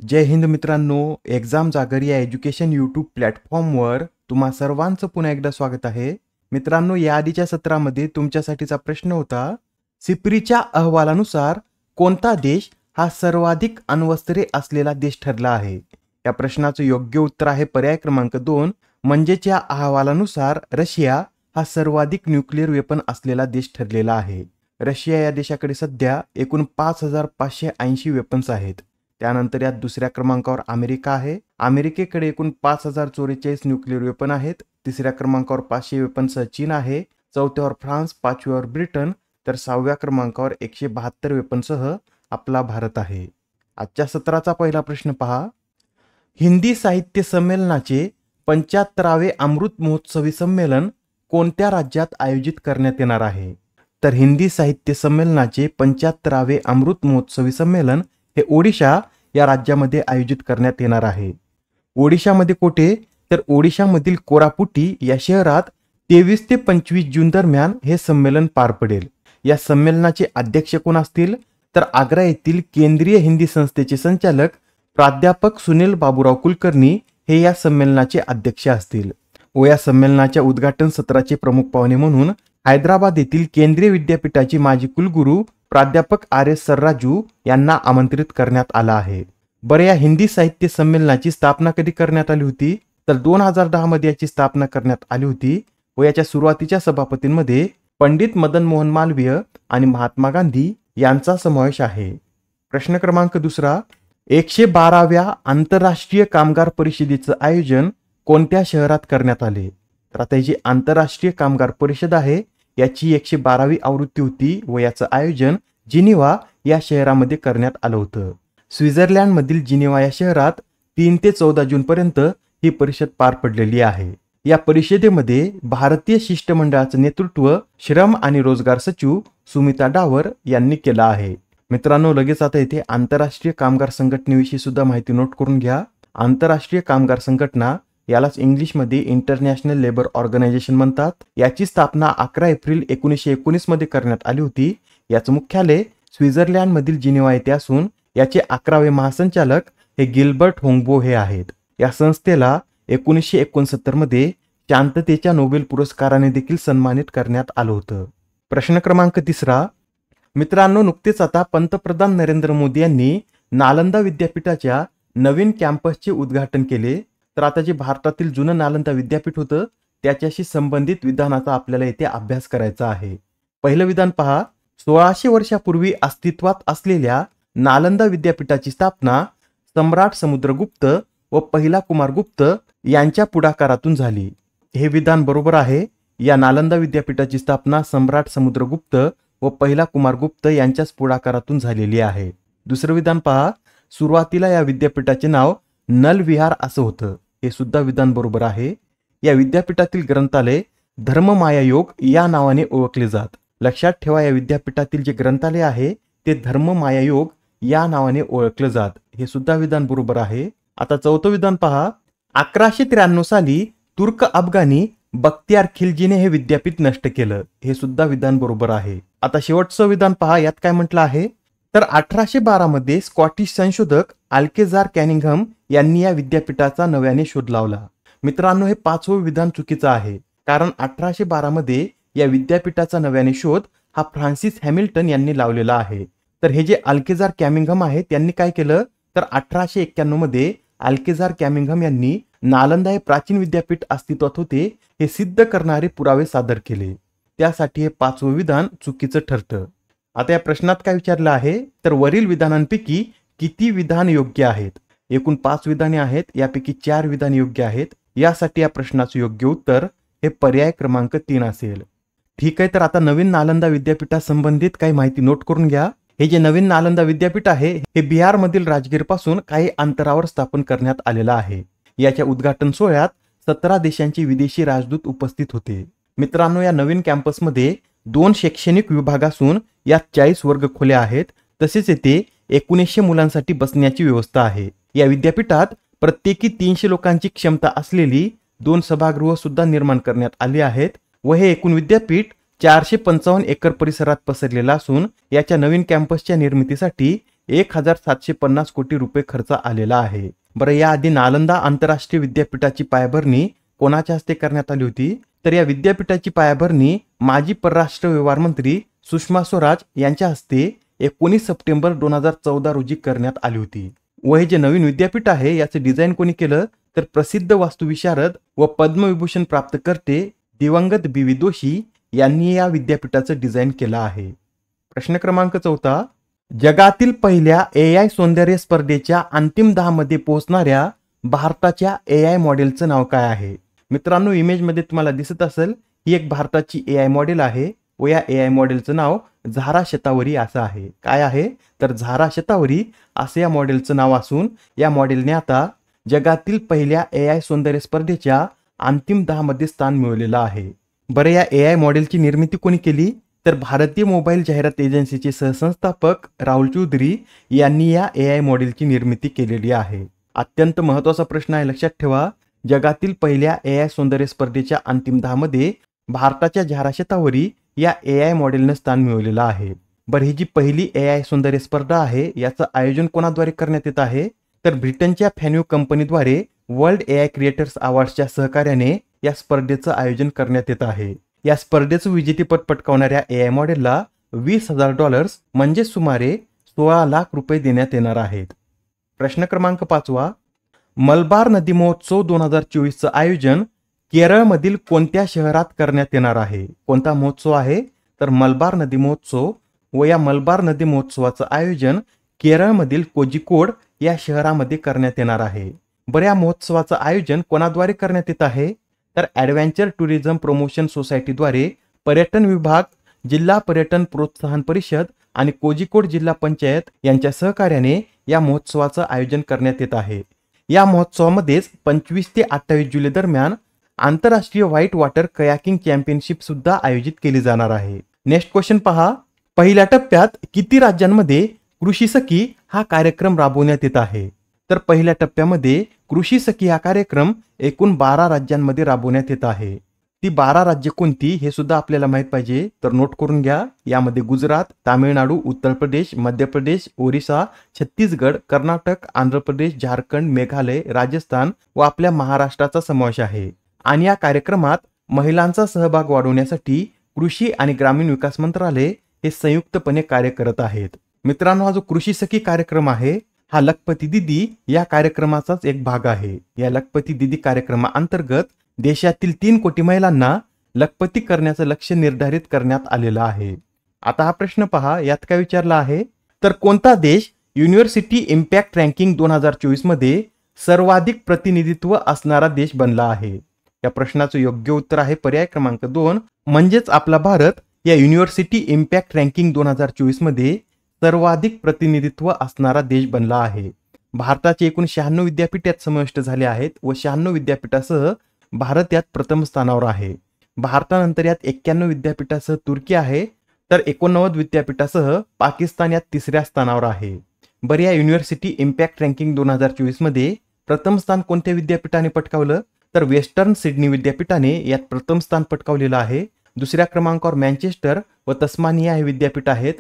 जय हिंद मित्रांनो, एक्झाम जागर या एज्युकेशन यूट्यूब प्लॅटफॉर्मवर तुम्हा सर्वांचं पुन्हा एकदा स्वागत आहे. मित्रांनो, या आधीच्या सत्रामध्ये तुमच्यासाठीचा प्रश्न होता, सिप्रीच्या अहवालानुसार कोणता देश हा सर्वाधिक अण्वस्त्रे असलेला देश ठरला आहे? या प्रश्नाचं योग्य उत्तर आहे पर्याय क्रमांक 2, म्हणजेच या अहवालानुसार रशिया हा सर्वाधिक न्यूक्लिअर वेपन असलेला देश ठरलेला आहे. रशिया या देशाकडे सध्या एकूण 5580 वेपन्स आहेत. त्यानंतर यात दुसऱ्या क्रमांकावर अमेरिका आहे. अमेरिकेकडे एकूण 5044 न्यूक्लिअर वेपन आहेत. तिसऱ्या क्रमांकावर 500 वेपनसह चीन आहे. चौथ्यावर फ्रान्स, पाचव्यावर ब्रिटन, तर 6व्या क्रमांकावर 172 वेपनसह आपला भारत आहे. आजच्या सत्राचा पहिला प्रश्न पहा. हिंदी साहित्य संमेलनाचे 75वे अमृत महोत्सवी संमेलन कोणत्या राज्यात आयोजित करण्यात येणार आहे? तर हिंदी साहित्य संमेलनाचे 75वे अमृत महोत्सवी संमेलन हे ओडिशा या राज्यामध्ये आयोजित करण्यात येणार आहे. ओडिशामध्ये कोठे? तर ओडिशामधील कोरापुटी या शहरात 23 ते 25 जून दरम्यान हे संमेलन पार पडेल. या संमेलनाचे अध्यक्ष कोण असतील? तर आग्रा येथील केंद्रीय हिंदी संस्थेचे संचालक प्राध्यापक सुनील बाबूराव कुलकर्णी हे या संमेलनाचे अध्यक्ष असतील. व या संमेलनाच्या उद्घाटन सत्राचे प्रमुख पाहुणे म्हणून हैदराबाद येथील केंद्रीय विद्यापीठाचे माजी कुलगुरू प्राध्यापक RS सर्राजू यांना आमंत्रित करण्यात आला आहे. बरं, या हिंदी साहित्य संमेलनाची स्थापना कधी करण्यात आली होती? तर 2010 मध्ये याची स्थापना करण्यात आली होती. व याच्या सुरुवातीच्या सभापतींमध्ये पंडित मदन मोहन मालवीय आणि महात्मा गांधी यांचा समावेश आहे. प्रश्न क्रमांक दुसरा. 112व्या आंतरराष्ट्रीय कामगार परिषदेचं आयोजन कोणत्या शहरात करण्यात आले? तर आता ही जी आंतरराष्ट्रीय कामगार परिषद आहे याची 112वी आवृत्ती होती व याचं आयोजन जिनिव्हा या शहरामध्ये करण्यात आलं होतं. स्वित्झर्लंडमधील जिनिव्हा या शहरात 3 ते 14 जून पर्यंत ही परिषद पार पडलेली आहे. या परिषदेमध्ये भारतीय शिष्टमंडळाचं नेतृत्व श्रम आणि रोजगार सचिव सुमिता डावर यांनी केलं आहे. मित्रांनो, लगेच आता इथे आंतरराष्ट्रीय कामगार संघटनेविषयी सुद्धा माहिती नोट करून घ्या. आंतरराष्ट्रीय कामगार संघटना यालाच इंग्लिशमध्ये इंटरनॅशनल लेबर ऑर्गनायझेशन म्हणतात. याची स्थापना 11 एप्रिल 1919 मध्ये करण्यात आली होती. याचं मुख्यालय स्वित्झर्लंडमधील जिनिव्हा येथे असून याचे 11वे महासंचालक हे गिल्बर्ट होंगबो हे आहेत. या संस्थेला 1969 मध्ये शांततेच्या नोबेल पुरस्काराने देखील सन्मानित करण्यात आलं होतं. प्रश्न क्रमांक तिसरा. मित्रांनो, नुकतेच आता पंतप्रधान नरेंद्र मोदी यांनी नालंदा विद्यापीठाच्या नवीन कॅम्पसचे उद्घाटन केले. तर आता जे भारतातील जुनं नालंदा विद्यापीठ होतं त्याच्याशी संबंधित विधानाचा आपल्याला येथे अभ्यास करायचा आहे. पहिलं विधान पहा. 1600 वर्षापूर्वी अस्तित्वात असलेल्या नालंदा विद्यापीठाची स्थापना सम्राट समुद्रगुप्त व पहिला कुमारगुप्त यांच्या पुढाकारातून झाली. हे विधान बरोबर आहे. या नालंदा विद्यापीठाची स्थापना सम्राट समुद्रगुप्त व पहिला कुमारगुप्त यांच्याच पुढाकारातून झालेली आहे. दुसरं विधान पहा. सुरुवातीला या विद्यापीठाचे नाव नल विहार असं होतं. हे सुद्धा विधान बरोबर आहे. या विद्यापीठातील ग्रंथालय धर्ममाया योग या नावाने ओळखले जात. लक्षात ठेवा, या विद्यापीठातील जे ग्रंथालय आहे ते धर्ममाया योग या नावाने ओळखलं जात. हे सुद्धा विधान बरोबर आहे. आता चौथं विधान पहा. 1193 साली तुर्क अफगाणी बख्तियार खिलजीने हे विद्यापीठ नष्ट केलं. हे सुद्धा विधान बरोबर आहे. आता शेवटचं विधान पहा. यात काय म्हटलं आहे? तर 1812 मध्ये स्कॉटिश संशोधक अल्केझार कॅनिंघम यांनी या विद्यापीठाचा नव्याने शोध लावला. मित्रांनो, हे 5वं विधान चुकीचं आहे. कारण 1812 मध्ये या विद्यापीठाचा नव्याने शोध हा फ्रान्सिस हॅमिल्टन यांनी लावलेला आहे. तर हे जे अल्केझार कॅनिंघम आहे त्यांनी काय केलं? तर 1891 मध्ये अल्केझार कॅनिंघम यांनी नालंदा हे प्राचीन विद्यापीठ अस्तित्वात होते हे सिद्ध करणारे पुरावे सादर केले. त्यासाठी हे 5वं विधान चुकीचं ठरतं. आता या प्रश्नात काय विचारलं आहे? तर वरील विधानांपैकी किती विधान योग्य आहेत? एकूण 5 विधाने आहेत. यापैकी 4 विधान योग्य आहेत. यासाठी या प्रश्नाचं योग्य उत्तर हे पर्याय क्रमांक 3 असेल. ठीक आहे. तर आता नवीन नालंदा विद्यापीठासंबंधित काही माहिती नोट करून घ्या. हे जे नवीन नालंदा विद्यापीठ आहे हे बिहारमधील राजगीर पासून काही अंतरावर स्थापन करण्यात आलेलं आहे. याच्या उद्घाटन सोहळ्यात 17 देशांचे विदेशी राजदूत उपस्थित होते. मित्रांनो, या नवीन कॅम्पसमध्ये 2 शैक्षणिक विभाग असून यात 40 वर्गखोल्या आहेत. तसेच येथे 1900 मुलांसाठी बसण्याची व्यवस्था आहे. या विद्यापीठात प्रत्येकी 300 लोकांची क्षमता असलेली 2 सभागृह सुद्धा निर्माण करण्यात आली आहेत. व हे एकूण विद्यापीठ 455 एकर परिसरात पसरलेला असून याच्या नवीन कॅम्पसच्या निर्मितीसाठी 1750 कोटी रुपये खर्च आलेला आहे. बरं, याआधी नालंदा आंतरराष्ट्रीय विद्यापीठाची पायाभरणी कोणाच्या हस्ते करण्यात आली होती? तर या विद्यापीठाची पायाभरणी माजी परराष्ट्र व्यवहार मंत्री सुषमा स्वराज यांच्या हस्ते 19 सप्टेंबर 2014 रोजी करण्यात आली होती. व हे जे नवीन विद्यापीठ आहे याचं डिझाईन कोणी केलं? तर प्रसिद्ध वास्तुविशारद व पद्मविभूषण प्राप्तकर्ते दिवंगत बी.व्ही. जोशी यांनी या विद्यापीठाचं डिझाईन केलं आहे. प्रश्न क्रमांक 4, जगातील पहिल्या AI सौंदर्य स्पर्धेच्या अंतिम 10 मध्ये पोहोचणाऱ्या भारताच्या AI मॉडेलचं नाव काय आहे? मित्रांनो, इमेजमध्ये तुम्हाला दिसत असेल ही एक भारताची AI मॉडेल आहे व या AI मॉडेलचं नाव झारा शतावरी असं आहे. काय आहे? तर झारा शतावरी असं या मॉडेलचं नाव असून या मॉडेलने आता जगातील पहिल्या AI सौंदर्य स्पर्धेच्या अंतिम 10 मध्ये स्थान मिळवलेलं आहे. बरं, या AI मॉडेलची निर्मिती कोणी केली? तर भारतीय मोबाईल जाहिरात एजन्सीचे सहसंस्थापक राहुल चौधरी यांनी या AI मॉडेलची निर्मिती केलेली आहे. अत्यंत महत्त्वाचा प्रश्न आहे, लक्षात ठेवा. जगातील पहिल्या AI सौंदर्य स्पर्धेच्या अंतिम 10 मध्ये भारताच्या झारा शतावरी या AI मॉडेलनं स्थान मिळवलेलं आहे. बरं, ही जी पहिली AI सौंदर्य स्पर्धा आहे याचं आयोजन कोणाद्वारे करण्यात येत आहे? तर ब्रिटनच्या फॅन्यू कंपनीद्वारे वर्ल्ड AI क्रिएटर्स अवॉर्ड्सच्या सहकार्याने या स्पर्धेचं आयोजन करण्यात येत आहे. या स्पर्धेचं विजेतेपद पटकावणाऱ्या AI मॉडेलला $20,000 म्हणजे सुमारे 16 लाख रुपये देण्यात येणार आहेत. प्रश्न क्रमांक 5, मलबार नदी महोत्सव 2024चं आयोजन केरळमधील कोणत्या शहरात करण्यात येणार आहे? कोणता महोत्सव आहे? तर मलबार नदी महोत्सव. व या मलबार नदी महोत्सवाचं आयोजन केरळमधील कोझिकोड या शहरामध्ये करण्यात येणार आहे. बरं, या महोत्सवाचं आयोजन कोणाद्वारे करण्यात येत आहे? तर ॲडव्हेंचर टुरिझम प्रमोशन सोसायटीद्वारे पर्यटन विभाग, जिल्हा पर्यटन प्रोत्साहन परिषद आणि कोझिकोड जिल्हा पंचायत यांच्या सहकार्याने या महोत्सवाचं आयोजन करण्यात येत आहे. या महोत्सवामध्येच 25 ते 28 जुलै दरम्यान आंतरराष्ट्रीय व्हाईट वॉटर कयाकिंग चॅम्पियनशिप सुद्धा आयोजित केली जाणार आहे. नेक्स्ट क्वेश्चन पहा. पहिल्या टप्प्यात किती राज्यांमध्ये कृषी सखी हा कार्यक्रम राबवण्यात येत आहे? तर पहिल्या टप्प्यामध्ये कृषी सखी हा कार्यक्रम एकूण 12 राज्यांमध्ये राबवण्यात येत आहे. ती 12 राज्य कोणती हे सुद्धा आपल्याला माहित पाहिजे, तर नोट करून घ्या. यामध्ये गुजरात, तामिळनाडू, उत्तर प्रदेश, मध्य प्रदेश, ओरिसा, छत्तीसगड, कर्नाटक, आंध्र प्रदेश, झारखंड, मेघालय, राजस्थान व आपल्या महाराष्ट्राचा समावेश आहे. आणि या कार्यक्रमात महिलांचा सहभाग वाढवण्यासाठी कृषी आणि ग्रामीण विकास मंत्रालय हे संयुक्तपणे कार्य करत आहेत. मित्रांनो, हा जो कृषी सखी कार्यक्रम आहे हा लखपती दीदी या कार्यक्रमाचाच एक भाग आहे. या लखपती दीदी कार्यक्रमाअंतर्गत देशातील 3 कोटी महिलांना लखपती करण्याचं लक्ष्य निर्धारित करण्यात आलेलं आहे. आता हा प्रश्न पहा, यात काय विचारला आहे? तर कोणता देश युनिव्हर्सिटी इम्पॅक्ट रँकिंग 2024 मध्ये सर्वाधिक प्रतिनिधित्व असणारा देश बनला आहे? या प्रश्नाचं योग्य उत्तर आहे पर्याय क्रमांक 2, म्हणजेच आपला भारत या युनिव्हर्सिटी इम्पॅक्ट रँकिंग 2024 मध्ये सर्वाधिक प्रतिनिधित्व असणारा देश बनला आहे. भारताचे एकूण 96 विद्यापीठ यात समाविष्ट झाले आहेत व 96 विद्यापीठासह भारत यात प्रथम स्थानावर आहे. भारतानंतर यात 91 विद्यापीठासह तुर्की आहे, तर 89 विद्यापीठासह पाकिस्तान यात 3ऱ्या स्थानावर आहे. बरं, या युनिव्हर्सिटी इम्पॅक्ट रँकिंग 2024 मध्ये प्रथम स्थान कोणत्या विद्यापीठाने पटकावलं? तर वेस्टर्न सिडनी विद्यापीठाने यात प्रथम स्थान पटकावलेलं आहे. दुसऱ्या क्रमांकावर मँचेस्टर व तस्मानिया हे विद्यापीठ आहेत.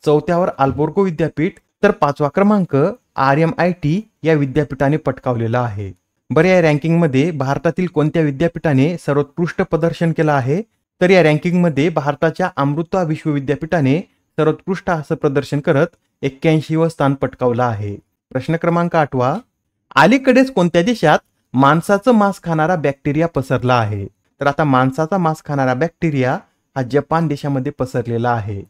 चौथ्यावर आल्बोर्गो विद्यापीठ, तर 5वा क्रमांक RMIT या विद्यापीठाने पटकावलेला आहे. बरं, या रँकिंगमध्ये भारतातील कोणत्या विद्यापीठाने सर्वोत्कृष्ट प्रदर्शन केलं आहे? तर या रँकिंगमध्ये भारताच्या अमृता विश्व विद्यापीठाने सर्वोत्कृष्ट असं प्रदर्शन करत 81वे स्थान पटकावलं आहे. प्रश्न क्रमांक 8, अलीकडेच कोणत्या देशात माणसाचं मांस खाणारा बॅक्टेरिया पसरला आहे? तर आता माणसाचा मांस खाणारा बॅक्टेरिया हा जपान देशामध्ये पसरलेला आहे.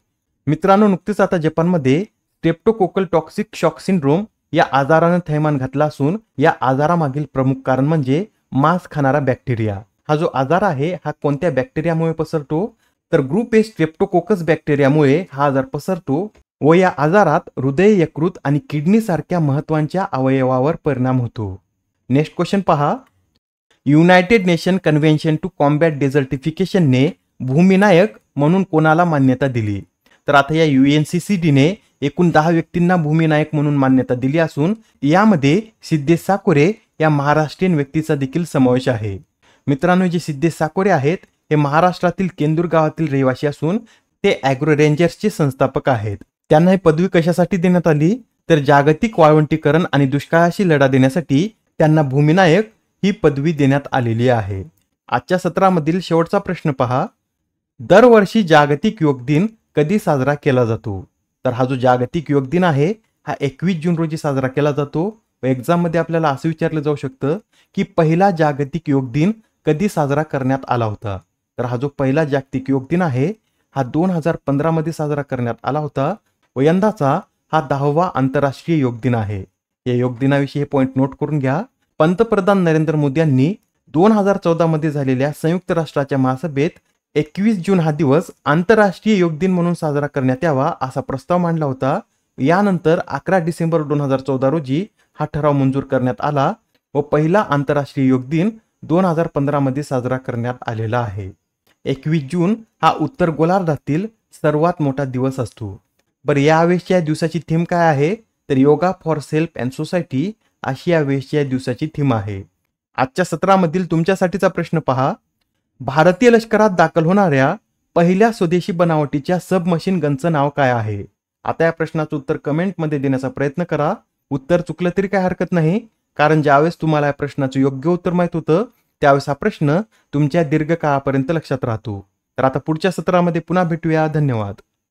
मित्रांनो, नुकतेच आता जपानमध्ये स्ट्रेप्टोकोकल टॉक्सिक शॉक सिंड्रोम या आजारानं थैमान घातला असून या आजारामागील प्रमुख कारण म्हणजे मांस खाणारा बॅक्टेरिया. हा जो आजार आहे हा कोणत्या बॅक्टेरियामुळे पसरतो? तर ग्रुप ए स्ट्रेप्टोकोकस बॅक्टेरियामुळे हा आजार पसरतो व या आजारात हृदय, यकृत आणि किडनी सारख्या महत्त्वाच्या अवयवावर परिणाम होतो. नेक्स्ट क्वेश्चन पहा. United Nation convention to combat डेझर्टिफिकेशनने भूमिनायक म्हणून कोणाला मान्यता दिली? तर आता या UNCCDने एकूण 10 व्यक्तींना भूमिनायक म्हणून मान्यता दिली असून यामध्ये सिद्धेश साकोरे या महाराष्ट्रीयन व्यक्तीचा देखील समावेश आहे. मित्रांनो, जे सिद्धेश साकोरे आहेत हे महाराष्ट्रातील केंदूर गावातील रहिवासी असून ते ॲग्रो रेंजर्सचे संस्थापक आहेत. त्यांना ही पदवी कशासाठी देण्यात आली? तर जागतिक वाळवंटीकरण आणि दुष्काळाशी लढा देण्यासाठी त्यांना भूमिनायक ही पदवी देण्यात आलेली आहे. आजच्या सत्रामधील शेवटचा प्रश्न पहा. दरवर्षी जागतिक योग दिन कधी साजरा केला जातो? तर हा जो जागतिक योग दिन आहे हा 21 जून रोजी साजरा केला जातो. व एक्झाम मध्ये आपल्याला असं विचारलं जाऊ शकतं की पहिला जागतिक योग दिन कधी साजरा करण्यात आला होता? तर हा जो पहिला जागतिक योग दिन आहे हा 2015 मध्ये साजरा करण्यात आला होता व यंदाचा हा 10वा आंतरराष्ट्रीय योग दिन आहे. या योग दिनाविषयी हे पॉइंट नोट करून घ्या. पंतप्रधान नरेंद्र मोदी यांनी 2014 मध्ये झालेल्या संयुक्त राष्ट्राच्या महासभेत 21 जून हा दिवस आंतरराष्ट्रीय योग दिन म्हणून साजरा करण्यात यावा असा प्रस्ताव मांडला होता. यानंतर 11 डिसेंबर 2014 रोजी हा ठराव मंजूर करण्यात आला व पहिला आंतरराष्ट्रीय योग दिन 2015 मध्ये साजरा करण्यात आलेला आहे. 21 जून हा उत्तर गोलार्धातील सर्वात मोठा दिवस असतो. बरं, यावेळेसच्या दिवसाची थीम काय आहे? तर yoga for self and society अशी यावेळेसच्या दिवसाची थीम आहे. आजच्या सत्रामधील तुमच्यासाठीचा प्रश्न पहा. भारतीय लष्करात दाखल होणाऱ्या पहिल्या स्वदेशी बनावटीच्या सबमशीन गनचं नाव काय आहे? आता या प्रश्नाचं उत्तर कमेंटमध्ये देण्याचा प्रयत्न करा. उत्तर चुकलं तरी काय हरकत नाही, कारण ज्यावेळेस तुम्हाला या प्रश्नाचं योग्य उत्तर माहित होतं त्यावेळेस हा प्रश्न तुमच्या दीर्घकाळापर्यंत लक्षात राहतो. तर आता पुढच्या सत्रामध्ये पुन्हा भेटूया. धन्यवाद.